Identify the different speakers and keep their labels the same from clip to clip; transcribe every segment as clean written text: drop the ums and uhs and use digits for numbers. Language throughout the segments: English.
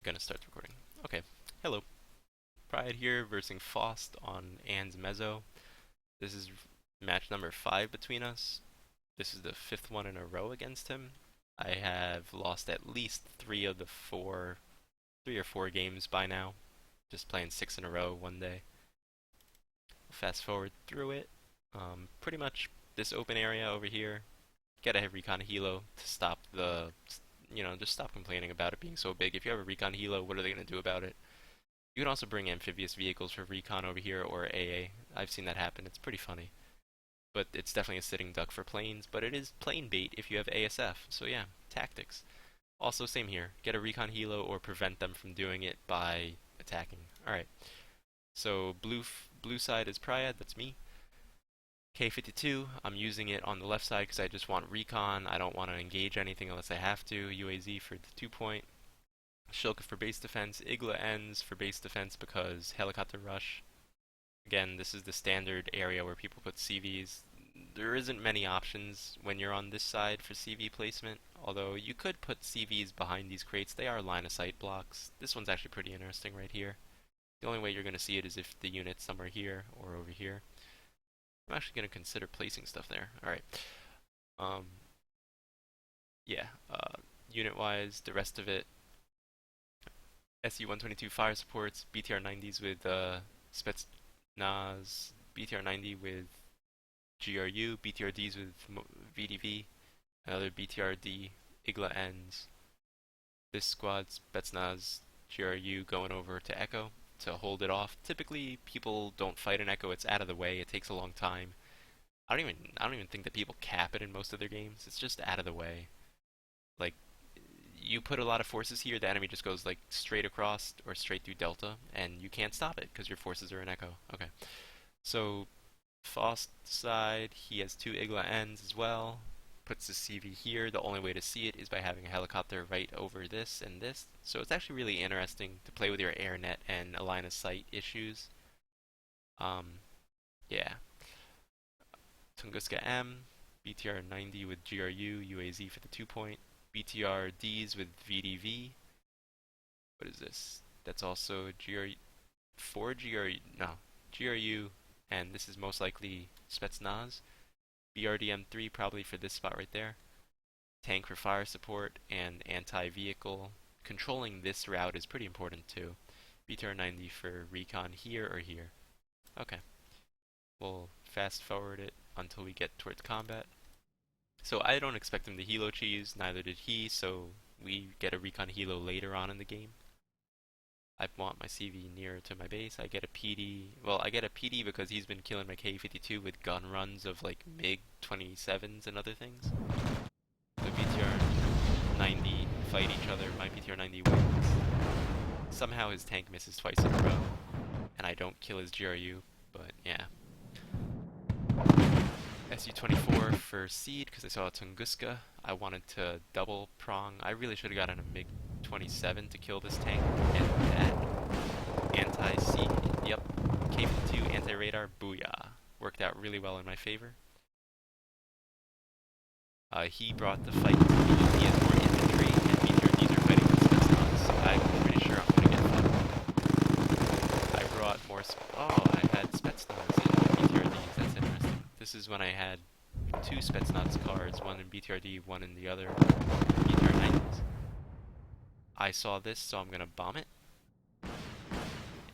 Speaker 1: Gonna start the recording. Okay. Hello. Pride here versus Faust on Anne's Mezzo. This is match number 5 between us. This is the 5th one in a row against him. I have lost at least 3 or 4 games by now. Just playing 6 in a row one day. Fast forward through it. Pretty much this open area over here. Get a recon helo to stop just stop complaining about it being so big. If you have a recon helo, what are they going to do about it? You can also bring amphibious vehicles for recon over here or AA. I've seen that happen. It's pretty funny. But it's definitely a sitting duck for planes, but it is plane bait if you have ASF. So yeah, tactics. Also, same here. Get a recon helo or prevent them from doing it by attacking. Alright. So blue side is Pryad, that's me. K-52, I'm using it on the left side because I just want recon. I don't want to engage anything unless I have to. UAZ for the 2-point. Shilka for base defense. Igla ends for base defense because helicopter rush. Again, this is the standard area where people put CVs. There isn't many options when you're on this side for CV placement, although you could put CVs behind these crates. They are line of sight blocks. This one's actually pretty interesting right here. The only way you're going to see it is if the unit's somewhere here or over here. I'm actually going to consider placing stuff there. Alright. Yeah. Unit-wise, the rest of it, SU-122 fire supports, BTR-90s with Spetsnaz, BTR-90 with GRU, BTR-Ds with VDV, another BTR-D, Igla ends. This squad, Spetsnaz, GRU going over to Echo to hold it off. Typically, people don't fight an Echo. It's out of the way. It takes a long time. I don't even think that people cap it in most of their games. It's just out of the way. Like, you put a lot of forces here, the enemy just goes like straight across or straight through Delta, and you can't stop it because your forces are in Echo. Okay. So, Faust side, he has 2 Igla ends as well. Puts the CV here. The only way to see it is by having a helicopter right over this and this. So it's actually really interesting to play with your air net and a line of sight issues. Yeah. Tunguska M, BTR 90 with GRU, UAZ for the 2-point, BTR Ds with VDV. What is this? That's also GRU, 4 GRU, no, GRU, and this is most likely Spetsnaz. BRDM3 probably for this spot right there. Tank for fire support and anti-vehicle. Controlling this route is pretty important too. BTR-90 for recon here or here. Okay. We'll fast forward it until we get towards combat. So I don't expect him to helo cheese, neither did he, so we get a recon helo later on in the game. I want my CV nearer to my base. I get a PD. Well, I get a PD because he's been killing my K-52 with gun runs of like MiG-27s and other things. So BTR-90 fight each other. My BTR-90 wins. Somehow his tank misses twice in a row, and I don't kill his GRU, but yeah. SU-24 for seed because I saw a Tunguska. I wanted to double prong. I really should have gotten a MiG-27 to kill this tank. And that anti-seed, yep, K-52 anti-radar, booyah. Worked out really well in my favor. He brought the fight to me. He has more infantry, and BTRDs are fighting with Spetsnaz, so I'm pretty sure I'm gonna get fucked. I brought more. Oh, I had Spetsnaz in BTRDs. That's interesting. This is when I had 2 Spetsnaz cards, one in BTRD, one in the other BTR-90s. I saw this, so I'm gonna bomb it.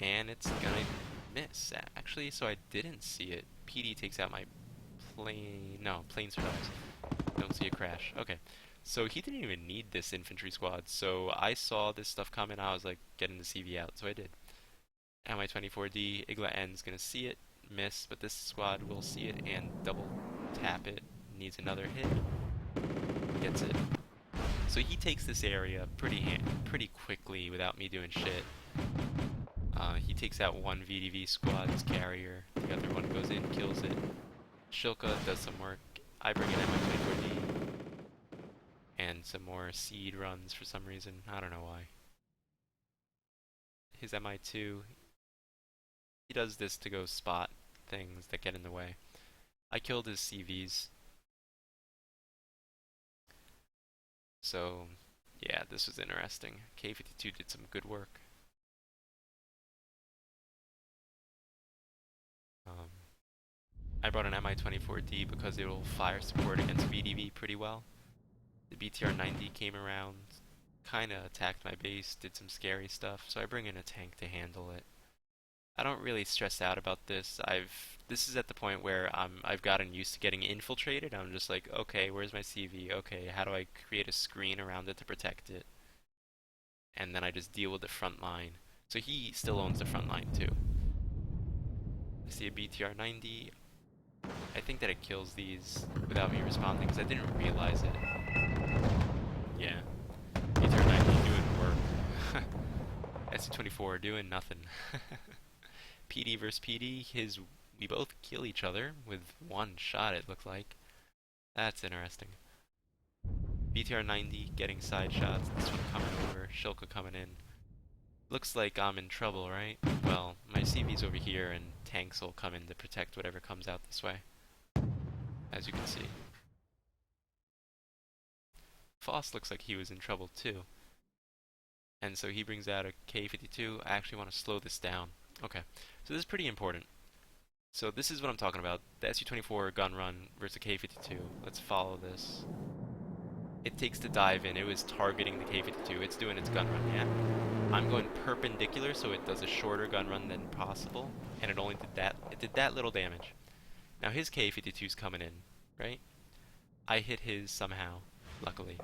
Speaker 1: And it's gonna miss, actually, so I didn't see it. PD takes out my plane. No, plane survives. Don't see a crash. Okay. So he didn't even need this infantry squad, so I saw this stuff coming. I was like, getting the CV out, so I did. MI-24D, Igla N's gonna see it, miss, but this squad will see it and double tap it. Needs another hit. Gets it. So he takes this area pretty quickly without me doing shit. He takes out 1 VDV squad's carrier. The other one goes in, kills it. Shilka does some work. I bring in MI-24D. And some more seed runs for some reason. I don't know why. His MI2, he does this to go spot things that get in the way. I killed his CVs. So Yeah, this was interesting. K-52 did some good work. Um, I brought an Mi-24D because it will fire support against VDV pretty well. The BTR-90 came around, kinda attacked my base, did some scary stuff, so I bring in a tank to handle it. I don't really stress out about this. This is at the point where I've gotten used to getting infiltrated. I'm just like, okay, where's my CV? Okay, how do I create a screen around it to protect it? And then I just deal with the front line. So he still owns the front line too. I see a BTR-90. I think that it kills these without me responding because I didn't realize it. Yeah, BTR-90 doing work. SC-24 doing nothing. PD versus PD, we both kill each other with one shot it looked like. That's interesting. BTR-90 getting side shots, this one coming over, Shilka coming in. Looks like I'm in trouble, right? Well, my CV's over here and tanks will come in to protect whatever comes out this way. As you can see. Faust looks like he was in trouble too. And so he brings out a K-52. I actually want to slow this down. Okay, so this is pretty important. So this is what I'm talking about. The SU-24 gun run versus the K-52. Let's follow this. It takes the dive in. It was targeting the K-52. It's doing its gun run, yeah? I'm going perpendicular so it does a shorter gun run than possible. And it only did that. It did that little damage. Now his K-52's coming in, right? I hit his somehow, luckily.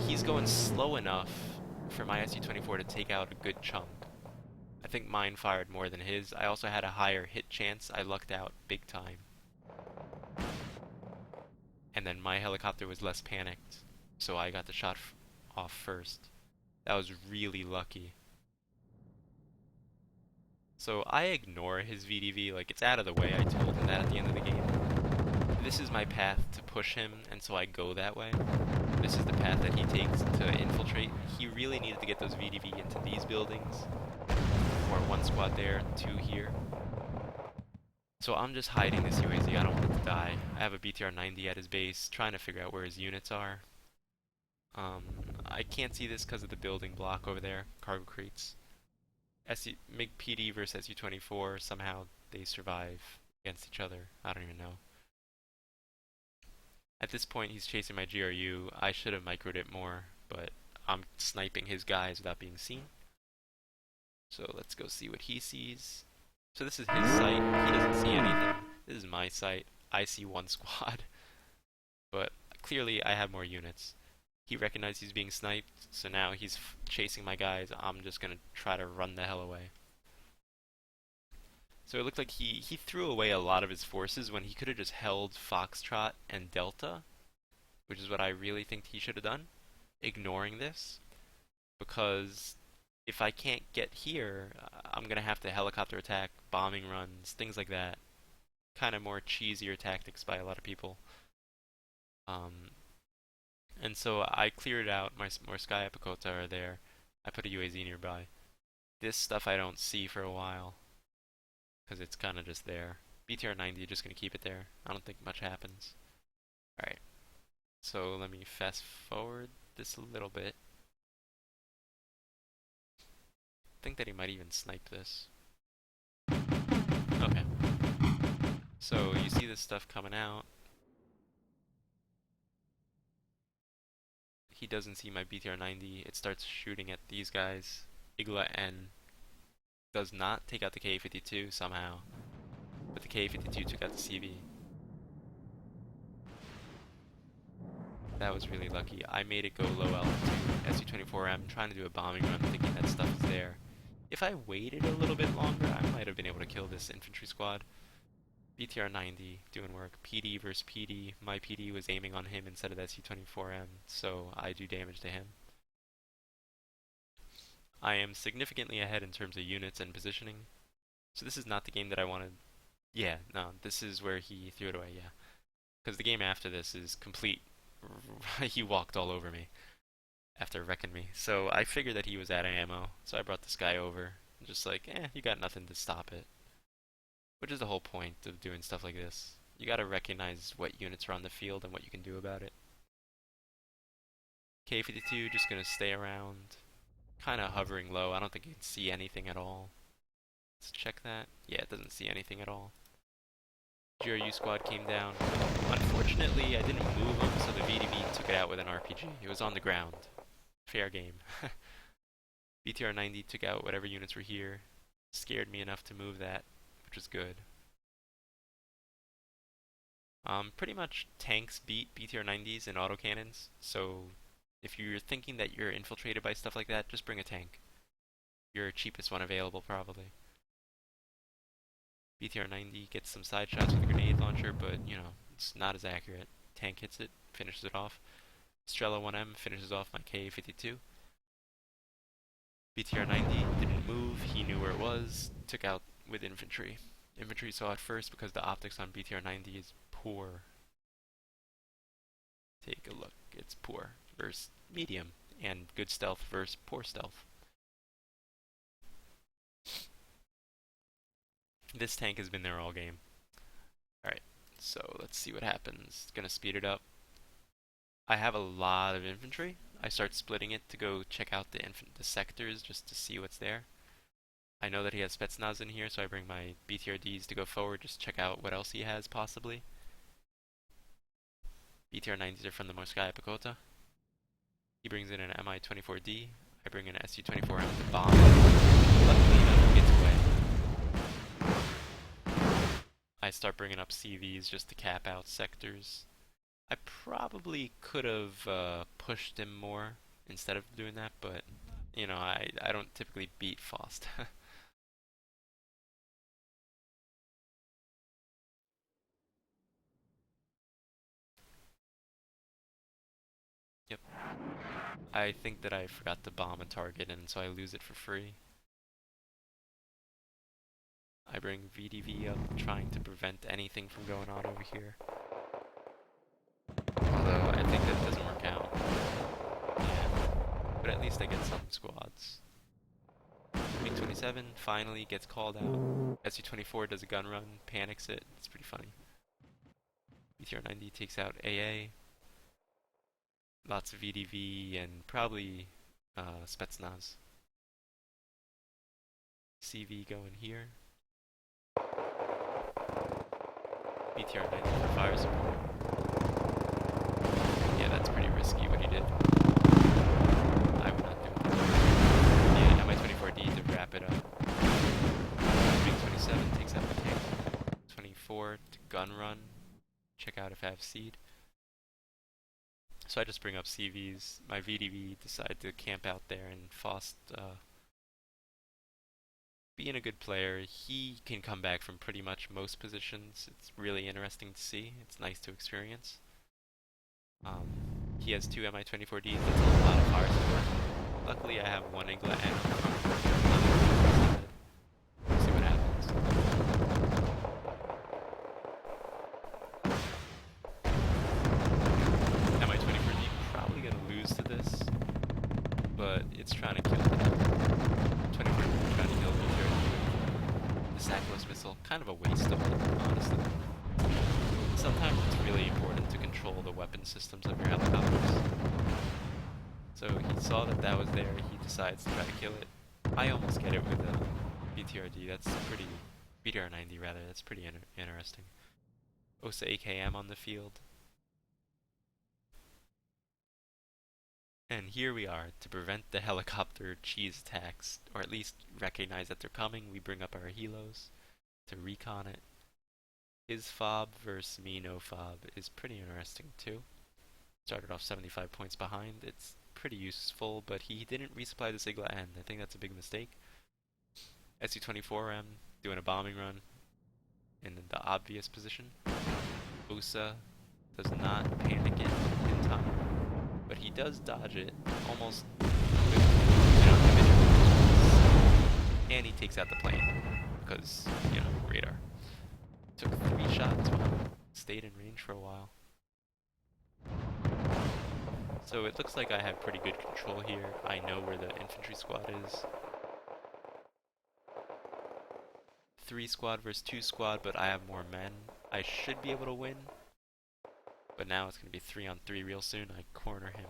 Speaker 1: He's going slow enough for my SU-24 to take out a good chunk. I think mine fired more than his. I also had a higher hit chance. I lucked out big time. And then my helicopter was less panicked, so I got the shot off first. That was really lucky. So I ignore his VDV, like it's out of the way. I told him that at the end of the game. This is my path to push him, and so I go that way. This is the path that he takes to infiltrate. He really needed to get those VDV into these buildings. Or one squad there, two here. So I'm just hiding this UAZ, I don't want it to die. I have a BTR-90 at his base, trying to figure out where his units are. I can't see this because of the building block over there, cargo crates. MiG PD versus SU-24, somehow they survive against each other, I don't even know. At this point he's chasing my GRU, I should have microed it more, but I'm sniping his guys without being seen. So let's go see what he sees. So this is his site. He doesn't see anything. This is my site. I see one squad. But clearly I have more units. He recognized he's being sniped, so now he's chasing my guys. I'm just gonna try to run the hell away. So it looked like he threw away a lot of his forces when he could have just held Foxtrot and Delta, which is what I really think he should have done, ignoring this, because if I can't get here, I'm gonna have to helicopter attack, bombing runs, things like that. Kind of more cheesier tactics by a lot of people. And so I cleared out. My more Sky Epicota are there. I put a UAZ nearby. This stuff I don't see for a while because it's kind of just there. BTR-90, just gonna keep it there. I don't think much happens. All right. So let me fast forward this a little bit. Think that he might even snipe this. Okay. So you see this stuff coming out. He doesn't see my BTR-90. It starts shooting at these guys. Igla N does not take out the K-52 somehow. But the K-52 took out the CV. That was really lucky. I made it go low altitude. SU-24M trying to do a bombing run thinking that stuff is there. If I waited a little bit longer, I might have been able to kill this infantry squad. BTR-90 doing work. PD versus PD. My PD was aiming on him instead of that SU-24M, so I do damage to him. I am significantly ahead in terms of units and positioning. So this is not the game that I wanted. Yeah, no, this is where he threw it away, yeah. Because the game after this is complete. He walked all over me after wrecking me. So I figured that he was out of ammo, so I brought this guy over. Just like, you got nothing to stop it. Which is the whole point of doing stuff like this. You gotta recognize what units are on the field and what you can do about it. K-52 just gonna stay around, kind of hovering low. I don't think you can see anything at all. Let's check that. Yeah, it doesn't see anything at all. GRU squad came down. Unfortunately, I didn't move him, so the VDV took it out with an RPG. It was on the ground. Fair game. BTR-90 took out whatever units were here. Scared me enough to move that, which was good. Pretty much tanks beat BTR-90s and autocannons, so if you're thinking that you're infiltrated by stuff like that, just bring a tank. Your cheapest one available, probably. BTR-90 gets some side shots with a grenade launcher, but, you know, it's not as accurate. Tank hits it, finishes it off. Strela 1M finishes off my K-52. BTR-90 didn't move, he knew where it was, took out with infantry. Infantry saw it first because the optics on BTR-90 is poor. Take a look, it's poor versus medium, and good stealth versus poor stealth. This tank has been there all game. Alright, so let's see what happens. Gonna speed it up. I have a lot of infantry. I start splitting it to go check out the sectors just to see what's there. I know that he has Spetsnaz in here, so I bring my BTRDs to go forward, just check out what else he has, possibly. BTR-90s are from the Morskaya Pekota. He brings in an Mi-24D. I bring in an Su-24M to bomb. Luckily, nothing gets away. I start bringing up CVs just to cap out sectors. I probably could have pushed him more instead of doing that, but, you know, I don't typically beat Faust. Yep. I think that I forgot to bomb a target, and so I lose it for free. I bring VDV up, trying to prevent anything from going on over here. Although, I think that doesn't work out. Yeah. But at least I get some squads. MiG-27 finally gets called out. Su-24 does a gun run, panics it. It's pretty funny. BTR-90 takes out AA. Lots of VDV and probably Spetsnaz. CV going here. BTR-90 for fire support. Yeah, that's pretty risky what he did. I would not do it. Yeah, Mi-24D to wrap it up. MiG-27 takes out the tank. 24 to gun run. Check out if I have seed. So I just bring up CVs. My VDV decide to camp out there, and Faust, being a good player, he can come back from pretty much most positions. It's really interesting to see. It's nice to experience. He has two Mi-24Ds. That's a lot of fire support. Luckily, I have one Igla and we'll see what happens. Mi-24D probably gonna lose to this, but it's trying to kill it. 24 trying to kill the Sackless missile. Kind of a waste of it, honestly. Sometimes it's really important to control the weapon systems of your helicopters. So he saw that that was there, he decides to try to kill it. I almost get it with BTRD, that's pretty... BTR-90 rather, that's pretty interesting. OSA AKM on the field. And here we are, to prevent the helicopter cheese attacks, or at least recognize that they're coming, we bring up our helos to recon it. His fob versus me no fob is pretty interesting too. Started off 75 points behind. It's pretty useful, but he didn't resupply the Sigla end. I think that's a big mistake. Su-24M doing a bombing run in the obvious position. Osa does not panic it in time, but he does dodge it almost with, and he takes out the plane because, you know, radar. Took 3 shots, but stayed in range for a while. So it looks like I have pretty good control here. I know where the infantry squad is. 3 squad versus 2 squad, but I have more men. I should be able to win. But now it's going to be 3-on-3 real soon. I corner him.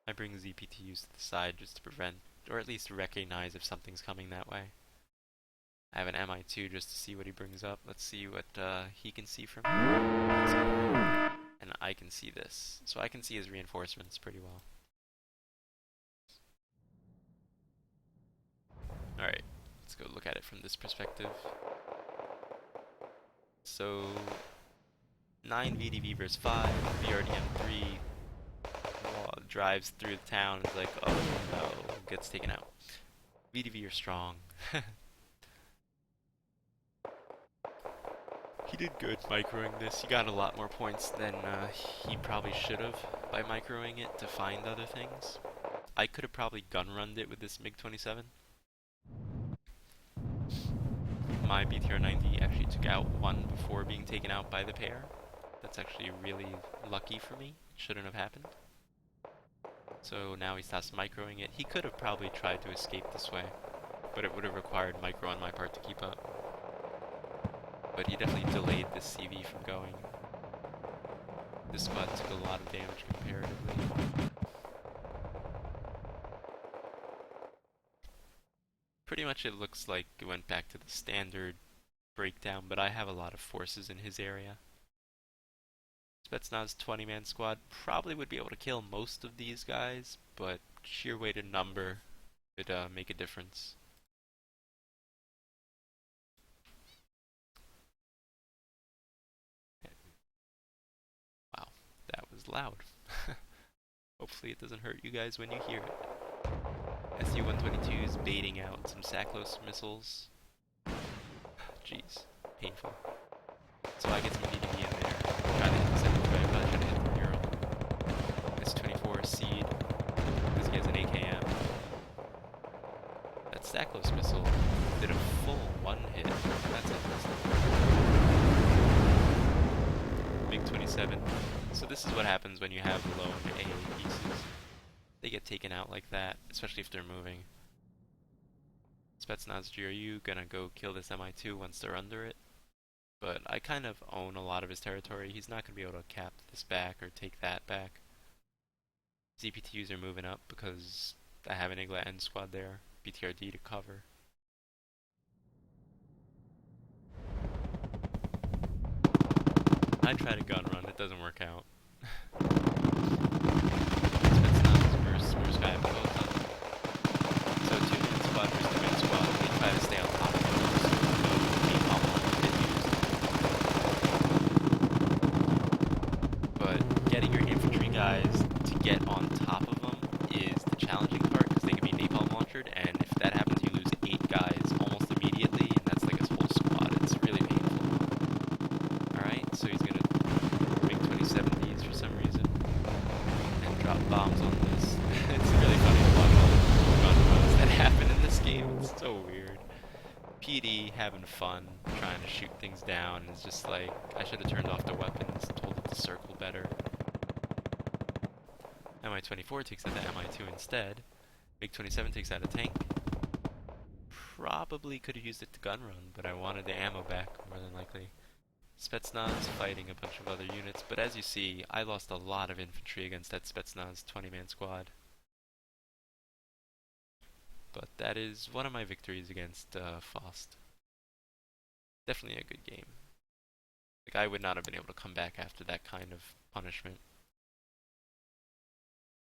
Speaker 1: I bring ZPTUs to the side just to prevent, or at least recognize if something's coming that way. I have an MI2 just to see what he brings up. Let's see what he can see from here. And I can see this. So I can see his reinforcements pretty well. Alright, let's go look at it from this perspective. So 9 VDV versus 5, VRDM3 drives through the town and is like, oh no, gets taken out. VDV are strong. He did good microing this. He got a lot more points than he probably should have by microing it to find other things. I could have probably gun-runned it with this MiG-27. My BTR-90 actually took out one before being taken out by the pair. That's actually really lucky for me. It shouldn't have happened. So now he stops microing it. He could have probably tried to escape this way, but it would have required micro on my part to keep up. But he definitely delayed this CV from going. This squad took a lot of damage comparatively. Pretty much it looks like it went back to the standard breakdown, but I have a lot of forces in his area. Spetsnaz 20-man squad probably would be able to kill most of these guys, but sheer weight of number would make a difference. Wow, that was loud. Hopefully it doesn't hurt you guys when you hear it. SU-122 is baiting out some Saklos missiles. Jeez, painful. So I get some VDV in there. Try to hit the 75, but I should have hit the mural. S-24 Seed, because he has an AKM. That Saklos missile did a full one hit. That's interesting. MiG-27. So this is what happens when you have lone AA pieces. They get taken out like that, especially if they're moving. Spetsnaz GRU gonna go kill this MI2 once they're under it. But I kind of own a lot of his territory. He's not gonna be able to cap this back or take that back. ZPTUs are moving up because I have an Igla N squad there. BTRD to cover. I try to gun run, it doesn't work out. Guy both up. So 2-man squad versus 2-man squad, they try to stay on top of them, so no main get used. But getting your infantry guys to get on top of them is the challenging part, because they can be napalm launchered, and if that happens you lose 8 guys almost immediately, and that's like his whole squad. It's really painful. Alright, so he's gonna make 27Ds for some reason, and drop bombs on this. It's really funny to watch all the gun runs that happen in this game. It's so weird. PD having fun, trying to shoot things down. It's just like, I should have turned off the weapons, told it to circle better. MI-24 takes out the MI-2 instead. MiG-27 takes out a tank. Probably could have used it to gun run, but I wanted the ammo back, more than likely. Spetsnaz fighting a bunch of other units, but as you see, I lost a lot of infantry against that Spetsnaz 20-man squad. But that is one of my victories against Faust. Definitely a good game. Like, I would not have been able to come back after that kind of punishment.